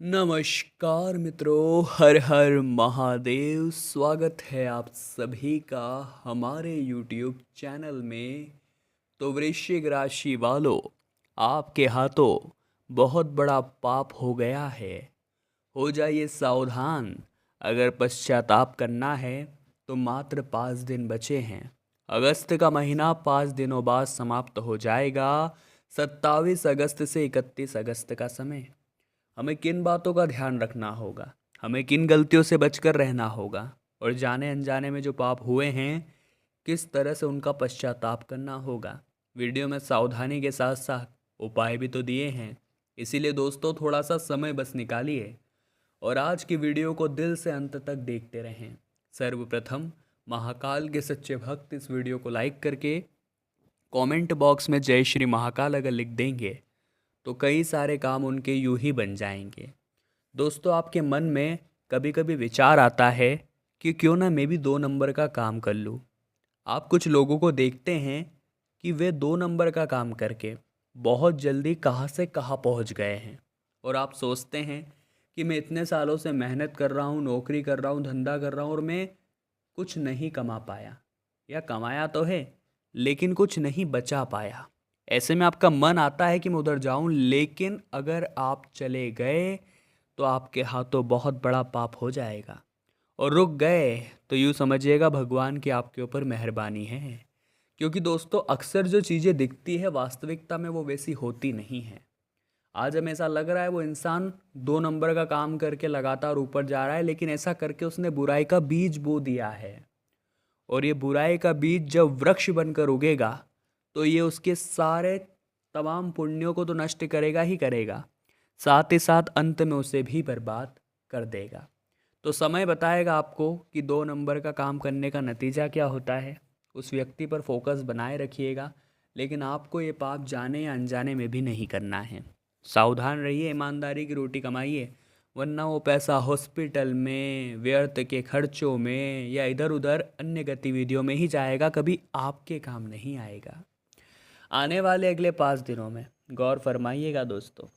नमस्कार मित्रों, हर हर महादेव। स्वागत है आप सभी का हमारे YouTube चैनल में। तो वृश्चिक राशि वालों, आपके हाथों बहुत बड़ा पाप हो गया है। हो जाइए सावधान। अगर पश्चाताप करना है तो मात्र 5 दिन बचे हैं। अगस्त का महीना 5 दिनों बाद समाप्त हो जाएगा। 27 अगस्त से 31 अगस्त का समय। हमें किन बातों का ध्यान रखना होगा, हमें किन गलतियों से बचकर रहना होगा, और जाने अनजाने में जो पाप हुए हैं किस तरह से उनका पश्चाताप करना होगा। वीडियो में सावधानी के साथ साथ उपाय भी तो दिए हैं। इसीलिए दोस्तों, थोड़ा सा समय बस निकालिए और आज की वीडियो को दिल से अंत तक देखते रहें। सर्वप्रथम, महाकाल के सच्चे भक्त इस वीडियो को लाइक करके कमेंट बॉक्स में जय श्री महाकाल अगर लिख देंगे तो कई सारे काम उनके यूं ही बन जाएंगे। दोस्तों, आपके मन में कभी कभी विचार आता है कि क्यों ना मैं भी 2 नंबर का काम कर लूँ। आप कुछ लोगों को देखते हैं कि वे 2 नंबर का काम करके बहुत जल्दी कहाँ से कहाँ पहुँच गए हैं, और आप सोचते हैं कि मैं इतने सालों से मेहनत कर रहा हूँ, नौकरी कर रहा हूँ, धंधा कर रहा हूँ, और मैं कुछ नहीं कमा पाया, या कमाया तो है लेकिन कुछ नहीं बचा पाया। ऐसे में आपका मन आता है कि मैं उधर जाऊं, लेकिन अगर आप चले गए तो आपके हाथों बहुत बड़ा पाप हो जाएगा, और रुक गए तो यूँ समझिएगा भगवान की आपके ऊपर मेहरबानी है। क्योंकि दोस्तों, अक्सर जो चीज़ें दिखती है वास्तविकता में वो वैसी होती नहीं है। आज हमें ऐसा लग रहा है वो इंसान 2 नंबर का काम करके लगातार ऊपर जा रहा है, लेकिन ऐसा करके उसने बुराई का बीज बो दिया है। और ये बुराई का बीज जब वृक्ष बनकर उगेगा तो ये उसके सारे तमाम पुण्यों को तो नष्ट करेगा ही करेगा, साथ ही साथ अंत में उसे भी बर्बाद कर देगा। तो समय बताएगा आपको कि 2 नंबर का काम करने का नतीजा क्या होता है। उस व्यक्ति पर फोकस बनाए रखिएगा, लेकिन आपको ये पाप जाने या अनजाने में भी नहीं करना है। सावधान रहिए, ईमानदारी की रोटी कमाइए, वरना वो पैसा हॉस्पिटल में, व्यर्थ के खर्चों में या इधर उधर अन्य गतिविधियों में ही जाएगा, कभी आपके काम नहीं आएगा। आने वाले अगले 5 दिनों में गौर फरमाइएगा दोस्तों,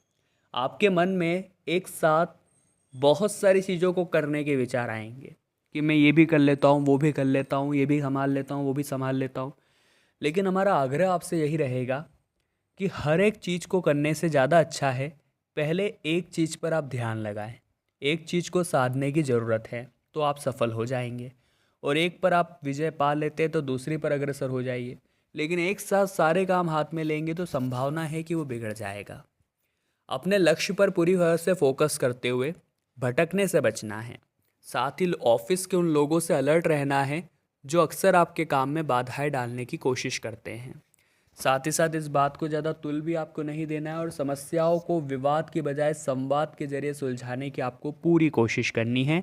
आपके मन में एक साथ बहुत सारी चीज़ों को करने के विचार आएंगे कि मैं ये भी कर लेता हूँ, वो भी कर लेता हूँ, ये भी संभाल लेता हूँ, वो भी संभाल लेता हूँ। लेकिन हमारा आग्रह आपसे यही रहेगा कि हर एक चीज़ को करने से ज़्यादा अच्छा है पहले एक चीज़ पर आप ध्यान लगाएं। एक चीज़ को साधने की ज़रूरत है तो आप सफल हो जाएंगे, और एक पर आप विजय पा लेते हैं तो दूसरी पर अग्रसर हो जाइए। लेकिन एक साथ सारे काम हाथ में लेंगे तो संभावना है कि वो बिगड़ जाएगा। अपने लक्ष्य पर पूरी तरह से फोकस करते हुए भटकने से बचना है। साथ ही ऑफिस के उन लोगों से अलर्ट रहना है जो अक्सर आपके काम में बाधाएं डालने की कोशिश करते हैं। साथ ही साथ इस बात को ज़्यादा तुल भी आपको नहीं देना है, और समस्याओं को विवाद की बजाय संवाद के जरिए सुलझाने की आपको पूरी कोशिश करनी है।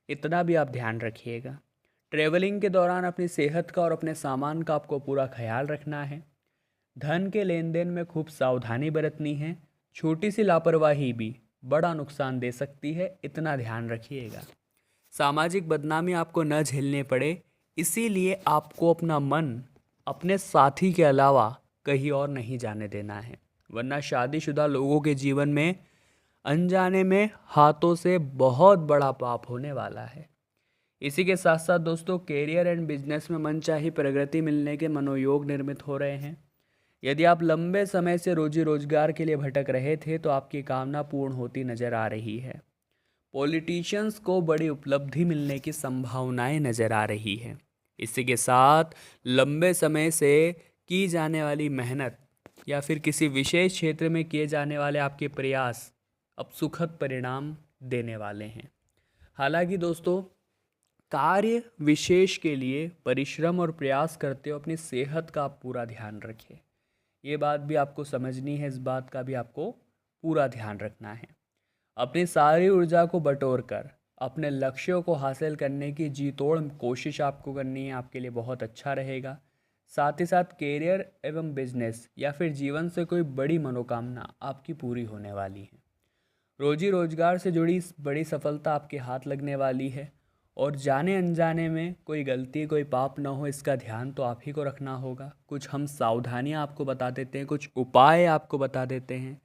इतना भी आप ध्यान रखिएगा। ट्रेवलिंग के दौरान अपनी सेहत का और अपने सामान का आपको पूरा ख्याल रखना है। धन के लेन देन में खूब सावधानी बरतनी है। छोटी सी लापरवाही भी बड़ा नुकसान दे सकती है, इतना ध्यान रखिएगा। सामाजिक बदनामी आपको न झेलने पड़े, इसीलिए आपको अपना मन अपने साथी के अलावा कहीं और नहीं जाने देना है, वरना शादीशुदा लोगों के जीवन में अनजाने में हाथों से बहुत बड़ा पाप होने वाला है। इसी के साथ साथ दोस्तों, कैरियर एंड बिजनेस में मनचाही प्रगति मिलने के मनोयोग निर्मित हो रहे हैं। यदि आप लंबे समय से रोजी रोजगार के लिए भटक रहे थे तो आपकी कामना पूर्ण होती नजर आ रही है। पॉलिटिशियंस को बड़ी उपलब्धि मिलने की संभावनाएं नजर आ रही है। इसी के साथ लंबे समय से की जाने वाली मेहनत या फिर किसी विशेष क्षेत्र में किए जाने वाले आपके प्रयास अब सुखद परिणाम देने वाले हैं। हालांकि दोस्तों, कार्य विशेष के लिए परिश्रम और प्रयास करते हो अपनी सेहत का आप पूरा ध्यान रखें। ये बात भी आपको समझनी है, इस बात का भी आपको पूरा ध्यान रखना है। अपनी सारी ऊर्जा को बटोर कर अपने लक्ष्यों को हासिल करने की जी तोड़ कोशिश आपको करनी है, आपके लिए बहुत अच्छा रहेगा। साथ ही साथ कैरियर एवं बिजनेस या फिर जीवन से कोई बड़ी मनोकामना आपकी पूरी होने वाली है। रोजी रोजगार से जुड़ी बड़ी सफलता आपके हाथ लगने वाली है, और जाने अनजाने में कोई गलती कोई पाप ना हो इसका ध्यान तो आप ही को रखना होगा। कुछ हम सावधानियां आपको बता देते हैं, कुछ उपाय आपको बता देते हैं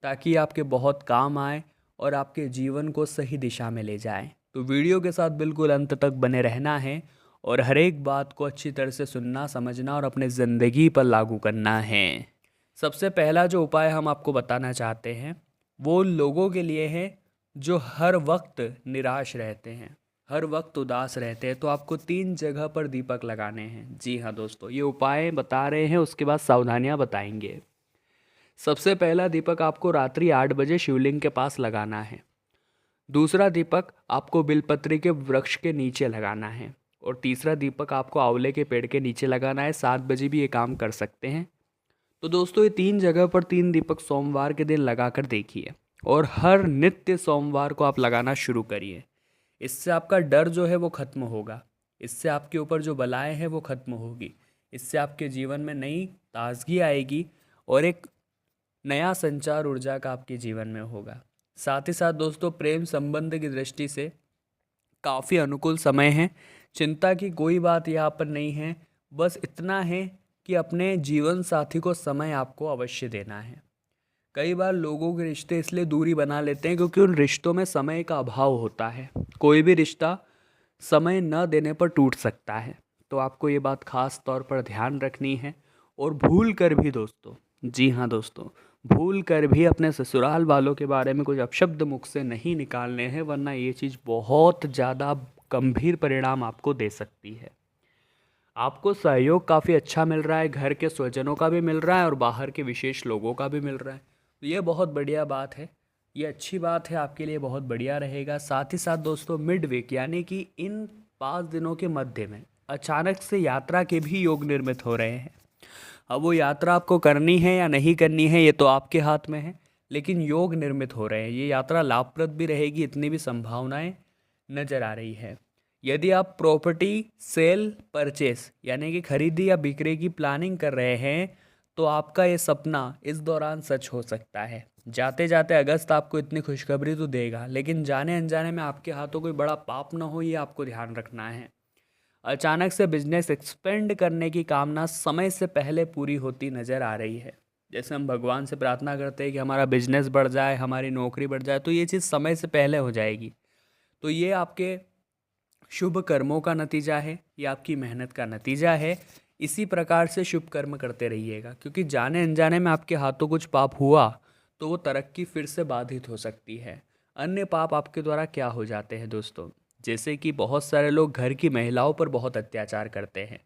ताकि आपके बहुत काम आए, और आपके जीवन को सही दिशा में ले जाएं। तो वीडियो के साथ बिल्कुल अंत तक बने रहना है और हर एक बात को अच्छी तरह से सुनना, समझना और अपने ज़िंदगी पर लागू करना है। सबसे पहला जो उपाय हम आपको बताना चाहते हैं वो लोगों के लिए है जो हर वक्त निराश रहते हैं, हर वक्त उदास रहते हैं। तो आपको 3 जगह पर दीपक लगाने हैं। जी हाँ दोस्तों, ये उपाय बता रहे हैं, उसके बाद सावधानियां बताएंगे। सबसे पहला दीपक आपको रात्रि 8 बजे शिवलिंग के पास लगाना है। दूसरा दीपक आपको बिलपत्री के वृक्ष के नीचे लगाना है। और तीसरा दीपक आपको आंवले के पेड़ के नीचे लगाना है। 7 बजे भी ये काम कर सकते हैं। तो दोस्तों, ये 3 जगह पर 3 दीपक सोमवार के दिन लगा कर देखिए और हर नित्य सोमवार को आप लगाना शुरू करिए। इससे आपका डर जो है वो खत्म होगा, इससे आपके ऊपर जो बलाएं हैं वो खत्म होगी, इससे आपके जीवन में नई ताजगी आएगी और एक नया संचार ऊर्जा का आपके जीवन में होगा। साथ ही साथ दोस्तों, प्रेम संबंध की दृष्टि से काफ़ी अनुकूल समय है। चिंता की कोई बात यहाँ पर नहीं है, बस इतना है कि अपने जीवन साथी को समय आपको अवश्य देना है। कई बार लोगों के रिश्ते इसलिए दूरी बना लेते हैं क्योंकि उन रिश्तों में समय का अभाव होता है। कोई भी रिश्ता समय न देने पर टूट सकता है। तो आपको ये बात खास तौर पर ध्यान रखनी है। और भूल कर भी दोस्तों, जी हाँ दोस्तों, भूल कर भी अपने ससुराल वालों के बारे में कुछ अपशब्द मुख से नहीं निकालने हैं, वरना ये चीज़ बहुत ज़्यादा गंभीर परिणाम आपको दे सकती है। आपको सहयोग काफ़ी अच्छा मिल रहा है, घर के स्वजनों का भी मिल रहा है और बाहर के विशेष लोगों का भी मिल रहा है। तो ये बहुत बढ़िया बात है, ये अच्छी बात है, आपके लिए बहुत बढ़िया रहेगा। साथ ही साथ दोस्तों, मिड वीक यानी कि इन 5 दिनों के मध्य में अचानक से यात्रा के भी योग निर्मित हो रहे हैं। अब वो यात्रा आपको करनी है या नहीं करनी है ये तो आपके हाथ में है, लेकिन योग निर्मित हो रहे हैं। ये यात्रा लाभप्रद भी रहेगी, इतनी भी संभावनाएं नजर आ रही है। यदि आप प्रॉपर्टी सेल परचेस यानी कि खरीदी या बिक्री की प्लानिंग कर रहे हैं तो आपका ये सपना इस दौरान सच हो सकता है। जाते जाते अगस्त आपको इतनी खुशखबरी तो देगा, लेकिन जाने अनजाने में आपके हाथों कोई बड़ा पाप ना हो, ये आपको ध्यान रखना है। अचानक से बिजनेस एक्सपेंड करने की कामना समय से पहले पूरी होती नज़र आ रही है। जैसे हम भगवान से प्रार्थना करते हैं कि हमारा बिजनेस बढ़ जाए, हमारी नौकरी बढ़ जाए, तो ये चीज़ समय से पहले हो जाएगी। तो ये आपके शुभ कर्मों का नतीजा है, ये आपकी मेहनत का नतीजा है। इसी प्रकार से शुभ कर्म करते रहिएगा, क्योंकि जाने अनजाने में आपके हाथों कुछ पाप हुआ तो वो तरक्की फिर से बाधित हो सकती है। अन्य पाप आपके द्वारा क्या हो जाते हैं दोस्तों, जैसे कि बहुत सारे लोग घर की महिलाओं पर बहुत अत्याचार करते हैं।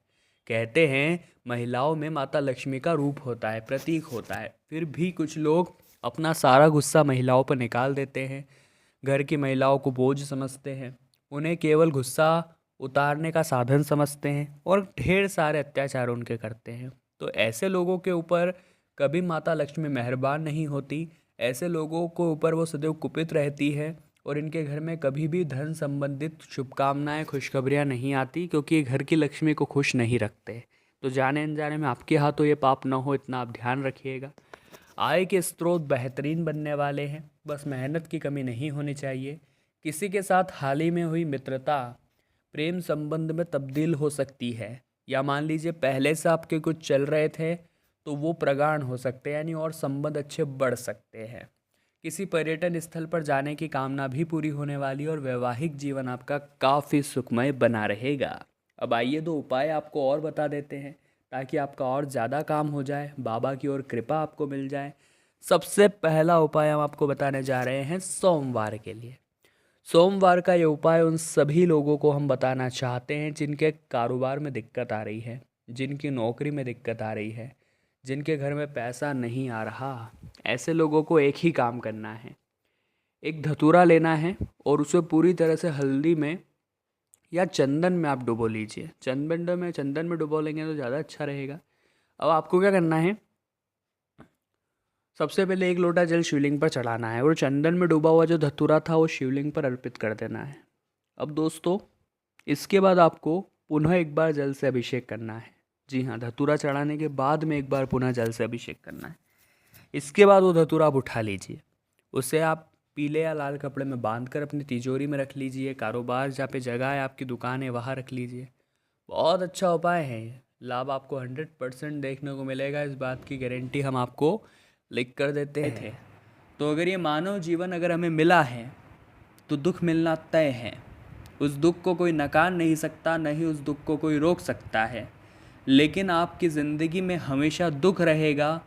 कहते हैं महिलाओं में माता लक्ष्मी का रूप होता है, प्रतीक होता है, फिर भी कुछ लोग अपना सारा गुस्सा महिलाओं पर निकाल देते हैं, घर की महिलाओं को बोझ समझते हैं, उन्हें केवल गुस्सा उतारने का साधन समझते हैं और ढेर सारे अत्याचार उनके करते हैं। तो ऐसे लोगों के ऊपर कभी माता लक्ष्मी मेहरबान नहीं होती, ऐसे लोगों को ऊपर वो सदैव कुपित रहती है और इनके घर में कभी भी धन संबंधित शुभकामनाएं, खुशखबरियां नहीं आती, क्योंकि ये घर की लक्ष्मी को खुश नहीं रखते। तो जाने अनजाने में आपके हाथों ये पाप ना हो, इतना आप ध्यान रखिएगा। आय के स्रोत बेहतरीन बनने वाले हैं, बस मेहनत की कमी नहीं होनी चाहिए। किसी के साथ हाल ही में हुई मित्रता प्रेम संबंध में तब्दील हो सकती है, या मान लीजिए पहले से आपके कुछ चल रहे थे तो वो प्रगाढ़ हो सकते हैं, यानी और संबंध अच्छे बढ़ सकते हैं। किसी पर्यटन स्थल पर जाने की कामना भी पूरी होने वाली और वैवाहिक जीवन आपका काफ़ी सुखमय बना रहेगा। अब आइए 2 उपाय आपको और बता देते हैं ताकि आपका और ज़्यादा काम हो जाए, बाबा की ओर कृपा आपको मिल जाए। सबसे पहला उपाय हम आपको बताने जा रहे हैं सोमवार के लिए। सोमवार का ये उपाय उन सभी लोगों को हम बताना चाहते हैं जिनके कारोबार में दिक्कत आ रही है, जिनकी नौकरी में दिक्कत आ रही है, जिनके घर में पैसा नहीं आ रहा। ऐसे लोगों को एक ही काम करना है, एक धतूरा लेना है और उसे पूरी तरह से हल्दी में या चंदन में आप डुबो लीजिए। चंदन में डुबो लेंगे तो ज़्यादा अच्छा रहेगा। अब आपको क्या करना है, सबसे पहले 1 लोटा जल शिवलिंग पर चढ़ाना है और चंदन में डूबा हुआ जो धतूरा था वो शिवलिंग पर अर्पित कर देना है। अब दोस्तों, इसके बाद आपको पुनः एक बार जल से अभिषेक करना है। जी हाँ, धतूरा चढ़ाने के बाद में एक बार पुनः जल से अभिषेक करना है। इसके बाद वो धतूरा आप उठा लीजिए, उसे आप पीले या लाल कपड़े में बांध कर अपनी तिजोरी में रख लीजिए। कारोबार जहाँ पे जगह है, आपकी दुकान है, वहाँ रख लीजिए। बहुत अच्छा उपाय है ये, लाभ आपको 100% देखने को मिलेगा, इस बात की गारंटी हम आपको लिख कर देते थे। तो अगर ये मानव जीवन अगर हमें मिला है तो दुख मिलना तय है। उस दुख को कोई नकार नहीं सकता, न ही उस दुख को कोई रोक सकता है। लेकिन आपकी ज़िंदगी में हमेशा दुख रहेगा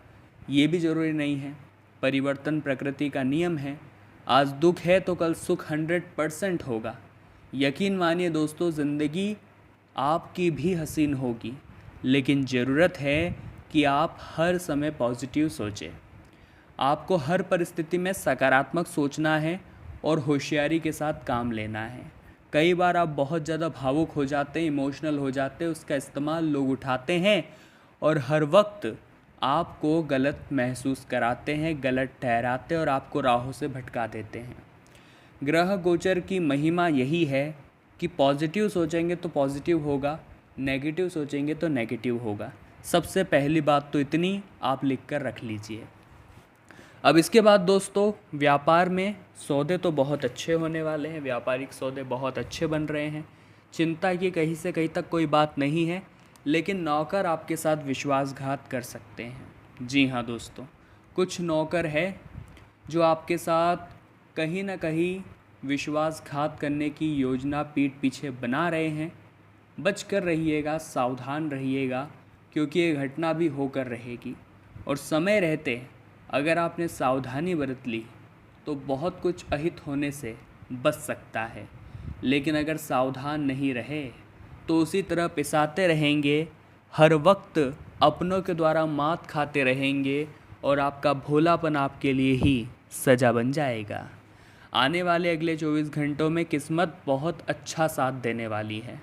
ये भी ज़रूरी नहीं है। परिवर्तन प्रकृति का नियम है। आज दुख है तो कल सुख 100% होगा। यकीन मानिए दोस्तों, ज़िंदगी आपकी भी हसीन होगी, लेकिन ज़रूरत है कि आप हर समय पॉजिटिव सोचें। आपको हर परिस्थिति में सकारात्मक सोचना है और होशियारी के साथ काम लेना है। कई बार आप बहुत ज़्यादा भावुक हो जाते हैं, इमोशनल हो जाते हैं, उसका इस्तेमाल लोग उठाते हैं और हर वक्त आपको गलत महसूस कराते हैं, गलत ठहराते हैं और आपको राहों से भटका देते हैं। ग्रह गोचर की महिमा यही है कि पॉजिटिव सोचेंगे तो पॉजिटिव होगा, नेगेटिव सोचेंगे तो नेगेटिव होगा। सबसे पहली बात तो इतनी आप लिख कर रख लीजिए। अब इसके बाद दोस्तों, व्यापार में सौदे तो बहुत अच्छे होने वाले हैं, व्यापारिक सौदे बहुत अच्छे बन रहे हैं। चिंता की कहीं से कहीं तक कोई बात नहीं है, लेकिन नौकर आपके साथ विश्वासघात कर सकते हैं। जी हाँ दोस्तों, कुछ नौकर है जो आपके साथ कहीं ना कहीं विश्वासघात करने की योजना पीठ पीछे बना रहे हैं। बच कर रहिएगा, सावधान रहिएगा, क्योंकि ये घटना भी होकर रहेगी। और समय रहते अगर आपने सावधानी बरत ली तो बहुत कुछ अहित होने से बच सकता है। लेकिन अगर सावधान नहीं रहे तो उसी तरह पिसाते रहेंगे, हर वक्त अपनों के द्वारा मात खाते रहेंगे और आपका भोलापन आपके लिए ही सज़ा बन जाएगा। आने वाले अगले 24 घंटों में किस्मत बहुत अच्छा साथ देने वाली है।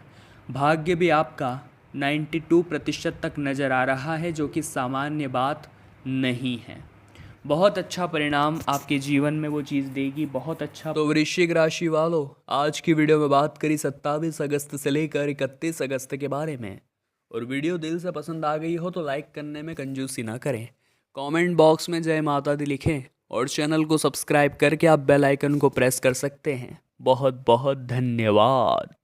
भाग्य भी आपका 92% तक नज़र आ रहा है, जो कि सामान्य बात नहीं है। बहुत अच्छा परिणाम आपके जीवन में वो चीज़ देगी, बहुत अच्छा। तो वृश्चिक राशि वालों, आज की वीडियो में बात करी 27 अगस्त से लेकर 31 अगस्त के बारे में। और वीडियो दिल से पसंद आ गई हो तो लाइक करने में कंजूसी ना करें, कमेंट बॉक्स में जय माता दी लिखें और चैनल को सब्सक्राइब करके आप बेल आइकन को प्रेस कर सकते हैं। बहुत बहुत धन्यवाद।